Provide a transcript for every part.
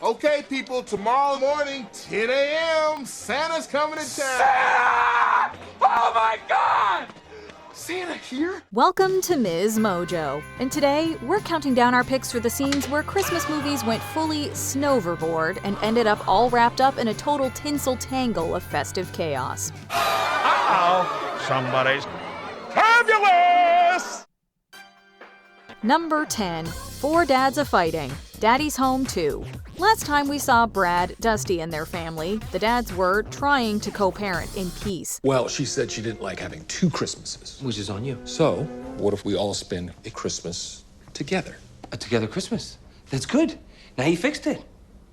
Okay, people, tomorrow morning, 10 a.m., Santa's coming to town. Santa! Oh my God! Santa here? Welcome to MsMojo, and today we're counting down our picks for the scenes where Christmas movies went fully snowverboard and ended up all wrapped up in a total tinsel tangle of festive chaos. Uh-oh, somebody's fabulous! Number 10, Four Dads A-Fighting, Daddy's Home 2. Last time we saw Brad, Dusty, and their family, the dads were trying to co-parent in peace. Well, she said she didn't like having two Christmases. Which is on you. So, what if we all spend a Christmas together? A together Christmas. That's good. Now you fixed it.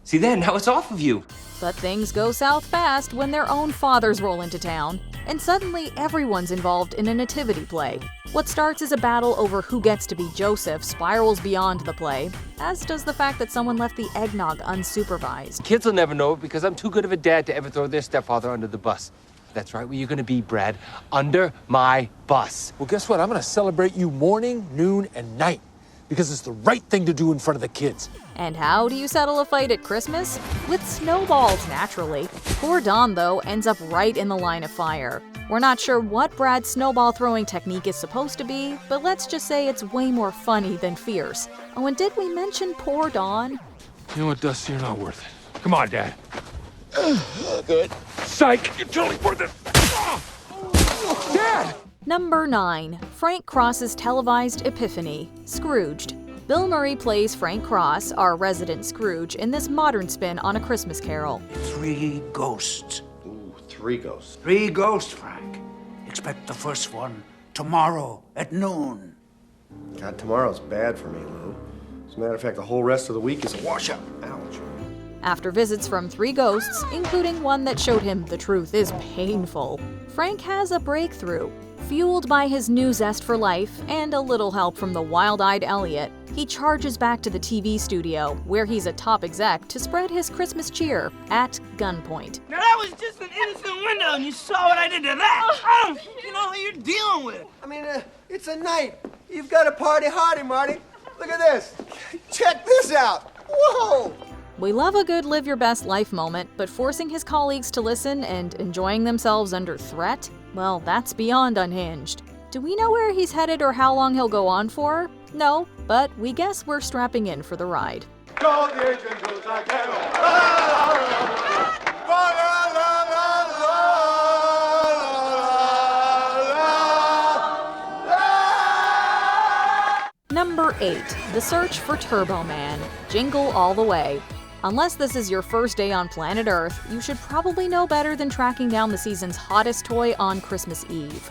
See there, now it's off of you. But things go south fast when their own fathers roll into town, and suddenly everyone's involved in a nativity play. What starts as a battle over who gets to be Joseph spirals beyond the play, as does the fact that someone left the eggnog unsupervised. Kids will never know it because I'm too good of a dad to ever throw their stepfather under the bus. That's right, where you're gonna be, Brad. Under my bus. Well, guess what? I'm gonna celebrate you morning, noon, and night. Because it's the right thing to do in front of the kids. And how do you settle a fight at Christmas? With snowballs, naturally. Poor Don, though, ends up right in the line of fire. We're not sure what Brad's snowball throwing technique is supposed to be, but let's just say it's way more funny than fierce. Oh, and did we mention poor Don? You know what, Dusty? You're not worth it. Come on, Dad. Good. Psych, you're totally worth it. Dad! Number 9, Frank Cross's televised epiphany, Scrooged. Bill Murray plays Frank Cross, our resident Scrooge, in this modern spin on A Christmas Carol. 3 ghosts. Ooh, 3 ghosts. 3 ghosts, Frank. Expect the first one tomorrow at noon. God, tomorrow's bad for me, Lou. As a matter of fact, the whole rest of the week is a washout. Ouch. After visits from 3 ghosts, including one that showed him the truth is painful, Frank has a breakthrough. Fueled by his new zest for life and a little help from the wild-eyed Elliot, he charges back to the TV studio, where he's a top exec, to spread his Christmas cheer at gunpoint. Now that was just an innocent window, and you saw what I did to that. You know who you're dealing with. I mean, it's a night. You've got a party hardy, Marty. Look at this. Check this out. Whoa! We love a good live your best life moment, but forcing his colleagues to listen and enjoying themselves under threat? Well, that's beyond unhinged. Do we know where he's headed or how long he'll go on for? No, but we guess we're strapping in for the ride. Go, dear Jingle, Carrey. Number 8, The Search for Turbo Man, Jingle All the Way. Unless this is your first day on planet Earth, you should probably know better than tracking down the season's hottest toy on Christmas Eve.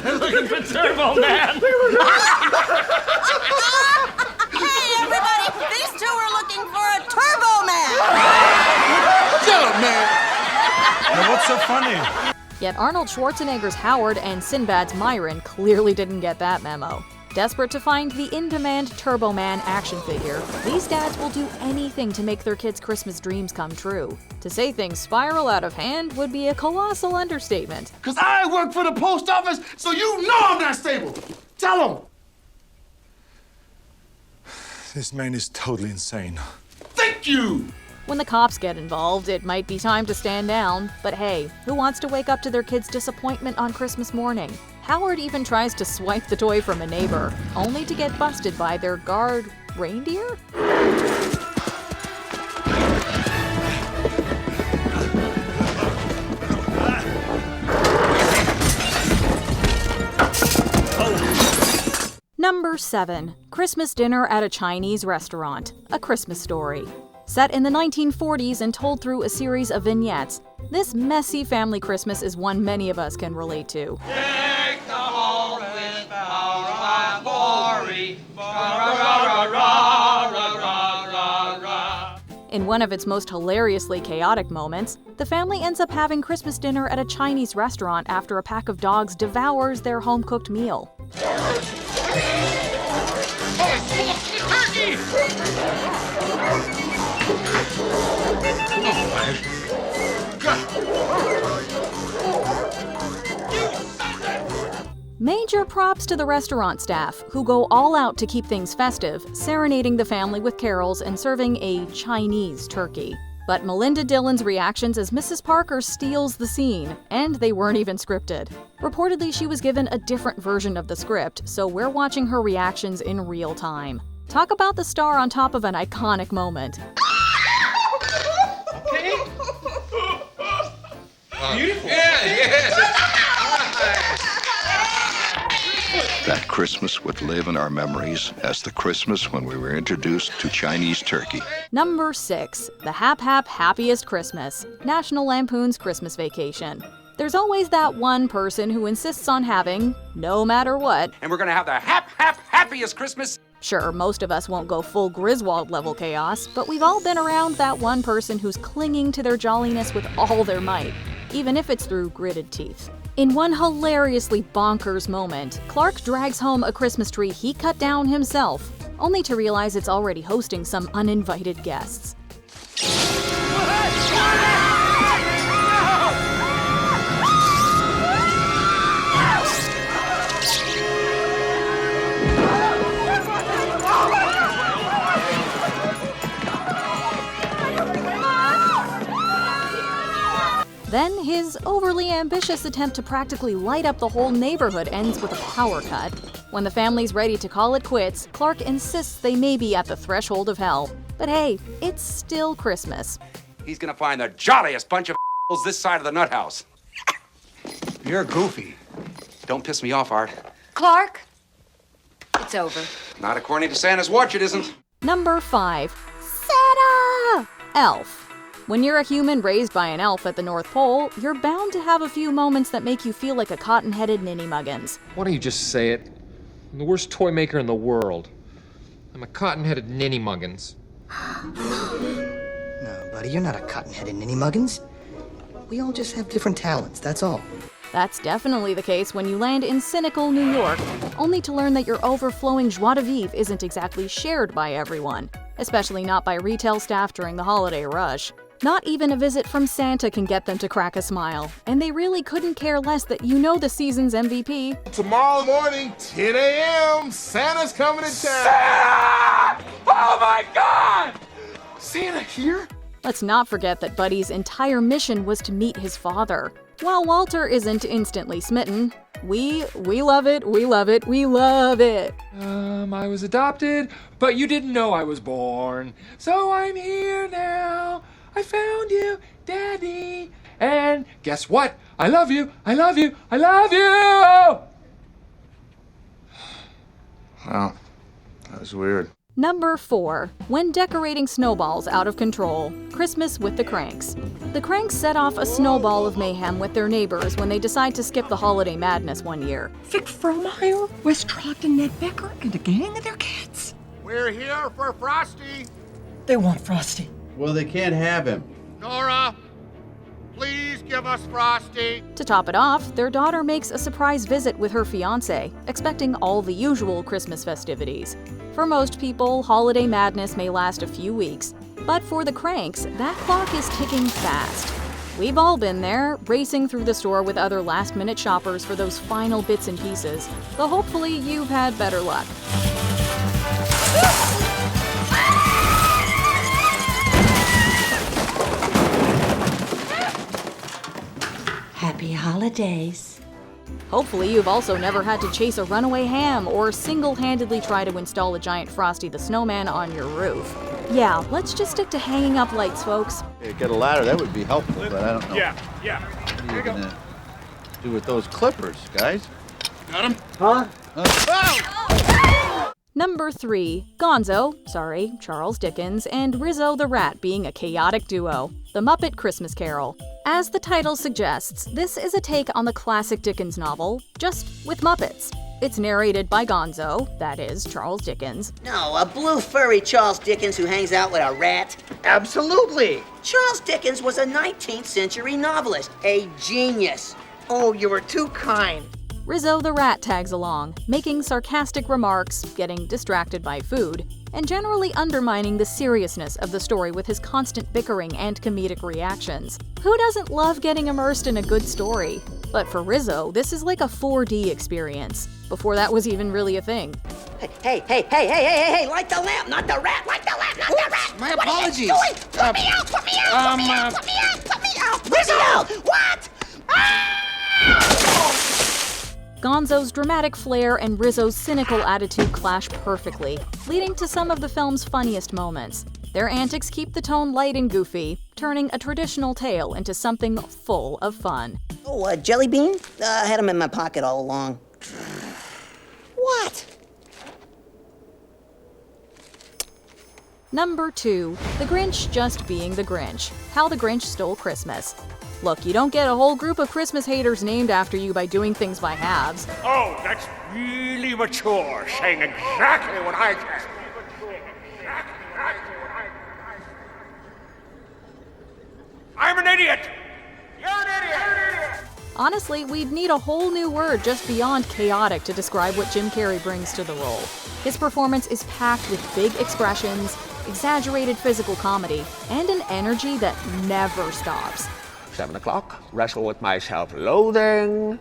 They're looking for Turbo Man. Hey, everybody! These two are looking for a Turbo Man! Shut up, man! Now, what's so funny? Yet Arnold Schwarzenegger's Howard and Sinbad's Myron clearly didn't get that memo. Desperate to find the in-demand Turbo Man action figure, these dads will do anything to make their kids' Christmas dreams come true. To say things spiral out of hand would be a colossal understatement. Because I work for the post office, so you know I'm not stable. Tell them. This man is totally insane. Thank you. When the cops get involved, it might be time to stand down. But hey, who wants to wake up to their kid's disappointment on Christmas morning? Howard even tries to swipe the toy from a neighbor, only to get busted by their guard reindeer? Number 7, Christmas Dinner at a Chinese Restaurant, A Christmas Story. Set in the 1940s and told through a series of vignettes, this messy family Christmas is one many of us can relate to. Take the whole with power of glory. In one of its most hilariously chaotic moments, the family ends up having Christmas dinner at a Chinese restaurant after a pack of dogs devours their home-cooked meal. Major props to the restaurant staff, who go all out to keep things festive, serenading the family with carols and serving a Chinese turkey. But Melinda Dillon's reactions as Mrs. Parker steals the scene, and they weren't even scripted. Reportedly, she was given a different version of the script, so we're watching her reactions in real time. Talk about the star on top of an iconic moment. Okay. Beautiful. That Christmas would live in our memories as the Christmas when we were introduced to Chinese turkey. Number 6. The hap-hap-happiest Christmas. National Lampoon's Christmas Vacation. There's always that one person who insists on having, no matter what. And we're gonna have the hap-hap-happiest Christmas. Sure, most of us won't go full Griswold level chaos, but we've all been around that one person who's clinging to their jolliness with all their might, even if it's through gritted teeth. In one hilariously bonkers moment, Clark drags home a Christmas tree he cut down himself, only to realize it's already hosting some uninvited guests. Then his overly ambitious attempt to practically light up the whole neighborhood ends with a power cut. When the family's ready to call it quits, Clark insists they may be at the threshold of hell. But hey, it's still Christmas. He's gonna find the jolliest bunch of this side of the nut house. You're goofy. Don't piss me off, Art. Clark, it's over. Not according to Santa's watch, it isn't. Number 5. Santa! Elf. When you're a human raised by an elf at the North Pole, you're bound to have a few moments that make you feel like a cotton-headed ninny-muggins. Why don't you just say it? I'm the worst toy maker in the world. I'm a cotton-headed ninny-muggins. No, buddy, you're not a cotton-headed ninny-muggins. We all just have different talents, that's all. That's definitely the case when you land in cynical New York, only to learn that your overflowing joie de vivre isn't exactly shared by everyone, especially not by retail staff during the holiday rush. Not even a visit from Santa can get them to crack a smile, and they really couldn't care less that you know the season's MVP. Tomorrow morning, 10 a.m., Santa's coming to town. Santa! Oh my God! Santa here? Let's not forget that Buddy's entire mission was to meet his father. While Walter isn't instantly smitten, we love it, we love it, we love it. I was adopted, but you didn't know I was born. So I'm here now. I found you, Daddy. And guess what? I love you, I love you, I love you! Wow, that was weird. Number 4. When decorating snowballs out of control. Christmas with the Cranks. The Cranks set off a snowball of mayhem with their neighbors when they decide to skip the holiday madness one year. Vic Fromeyer, Wes Trogdon, Ned Becker, and a gang of their kids. We're here for Frosty. They want Frosty. Well, they can't have him. Nora, please give us Frosty. To top it off, their daughter makes a surprise visit with her fiancé, expecting all the usual Christmas festivities. For most people, holiday madness may last a few weeks, but for the Cranks, that clock is ticking fast. We've all been there, racing through the store with other last-minute shoppers for those final bits and pieces, though hopefully you've had better luck. Happy holidays. Hopefully you've also never had to chase a runaway ham or single-handedly try to install a giant Frosty the Snowman on your roof. Yeah, let's just stick to hanging up lights, folks. Hey, get a ladder, that would be helpful, but I don't know. Yeah. What are you gonna do with those clippers, guys? Got him? Huh? Number 3. Gonzo, Charles Dickens, and Rizzo the Rat being a chaotic duo. The Muppet Christmas Carol. As the title suggests, this is a take on the classic Dickens novel, just with Muppets. It's narrated by Gonzo, that is, Charles Dickens. No, a blue furry Charles Dickens who hangs out with a rat? Absolutely! Charles Dickens was a 19th century novelist, a genius. Oh, you were too kind. Rizzo the Rat tags along, making sarcastic remarks, getting distracted by food, and generally undermining the seriousness of the story with his constant bickering and comedic reactions. Who doesn't love getting immersed in a good story? But for Rizzo, this is like a 4D experience, before that was even really a thing. Hey, light the lamp, not the rat, light the lamp, not the rat! My What are you apologies. doing? Put me out, put me out, put me out, put me out, put me out! Rizzo! What? Gonzo's dramatic flair and Rizzo's cynical attitude clash perfectly, leading to some of the film's funniest moments. Their antics keep the tone light and goofy, turning a traditional tale into something full of fun. Oh, jelly bean? I had him in my pocket all along. What? Number 2. The Grinch Just Being the Grinch. How the Grinch Stole Christmas. Look, you don't get a whole group of Christmas haters named after you by doing things by halves. Oh, that's really mature, saying exactly what I said. I'm an idiot! You're an idiot! Honestly, we'd need a whole new word just beyond chaotic to describe what Jim Carrey brings to the role. His performance is packed with big expressions, exaggerated physical comedy, and an energy that never stops. 7 o'clock, wrestle with my self-loathing.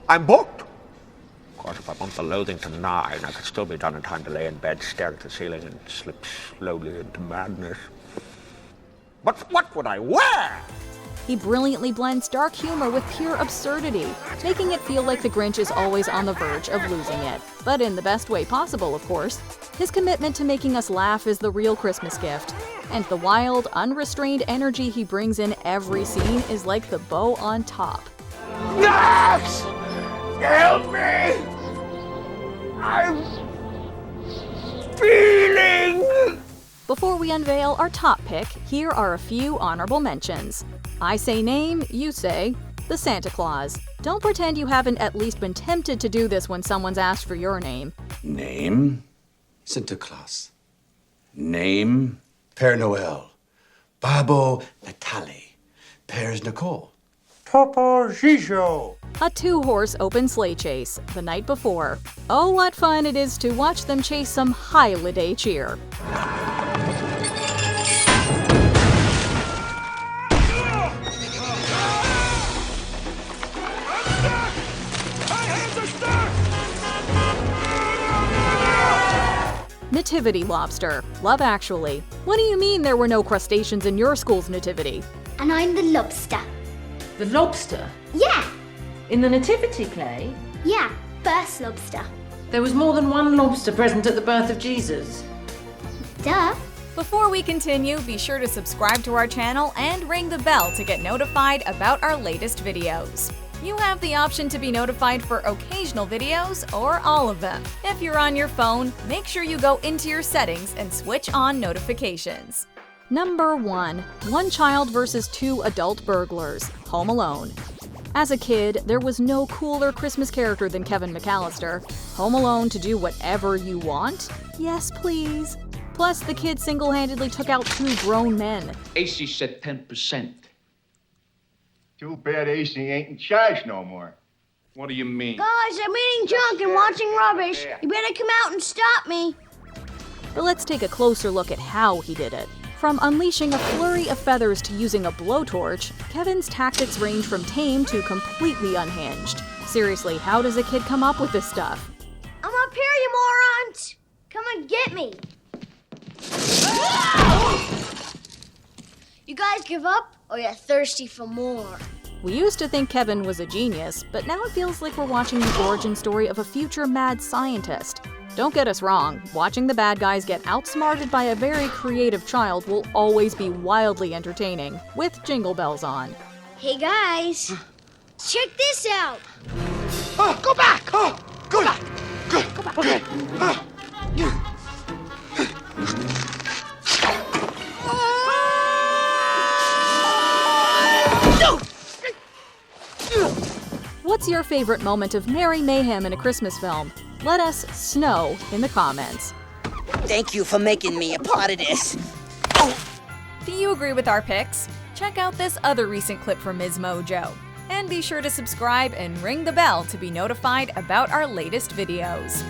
I'm booked. Of course, if I bumped the loathing to 9, I could still be done in time to lay in bed, stare at the ceiling, and slip slowly into madness. But what would I wear? He brilliantly blends dark humor with pure absurdity, making it feel like the Grinch is always on the verge of losing it. But in the best way possible, of course. His commitment to making us laugh is the real Christmas gift. And the wild, unrestrained energy he brings in every scene is like the bow on top. Max! Help me! I'm feeling... Before we unveil our top pick, here are a few honorable mentions. I say name, you say the Santa Claus. Don't pretend you haven't at least been tempted to do this when someone's asked for your name. Name? Santa Claus. Name? Père Noël. Babo Natale. Père's Nicole. Topo Gijo. A 2-horse open sleigh chase the night before. Oh, what fun it is to watch them chase some holiday cheer. Nativity lobster. Love Actually. What do you mean there were no crustaceans in your school's nativity? And I'm the lobster. The lobster? Yeah. In the nativity play? Yeah, first lobster. There was more than one lobster present at the birth of Jesus. Duh. Before we continue, be sure to subscribe to our channel and ring the bell to get notified about our latest videos. You have the option to be notified for occasional videos or all of them. If you're on your phone, make sure you go into your settings and switch on notifications. Number 1. One child versus 2 adult burglars. Home Alone. As a kid, there was no cooler Christmas character than Kevin McAllister. Home Alone to do whatever you want? Yes, please. Plus, the kid single-handedly took out 2 grown men. AC said 10%. Too bad AC ain't in charge no more. What do you mean? Guys, I'm eating junk and watching rubbish. You better come out and stop me. But let's take a closer look at how he did it. From unleashing a flurry of feathers to using a blowtorch, Kevin's tactics range from tame to completely unhinged. Seriously, how does a kid come up with this stuff? I'm up here, you morons! Come and get me. You guys give up, or you're thirsty for more? We used to think Kevin was a genius, but now it feels like we're watching the origin story of a future mad scientist. Don't get us wrong, watching the bad guys get outsmarted by a very creative child will always be wildly entertaining, with Jingle Bells on. Hey guys, check this out. Oh, go back! Oh, go back! Go back! Okay. What's your favorite moment of merry mayhem in a Christmas film? Let us snow in the comments. Thank you for making me a part of this. Do you agree with our picks? Check out this other recent clip from MsMojo. And be sure to subscribe and ring the bell to be notified about our latest videos.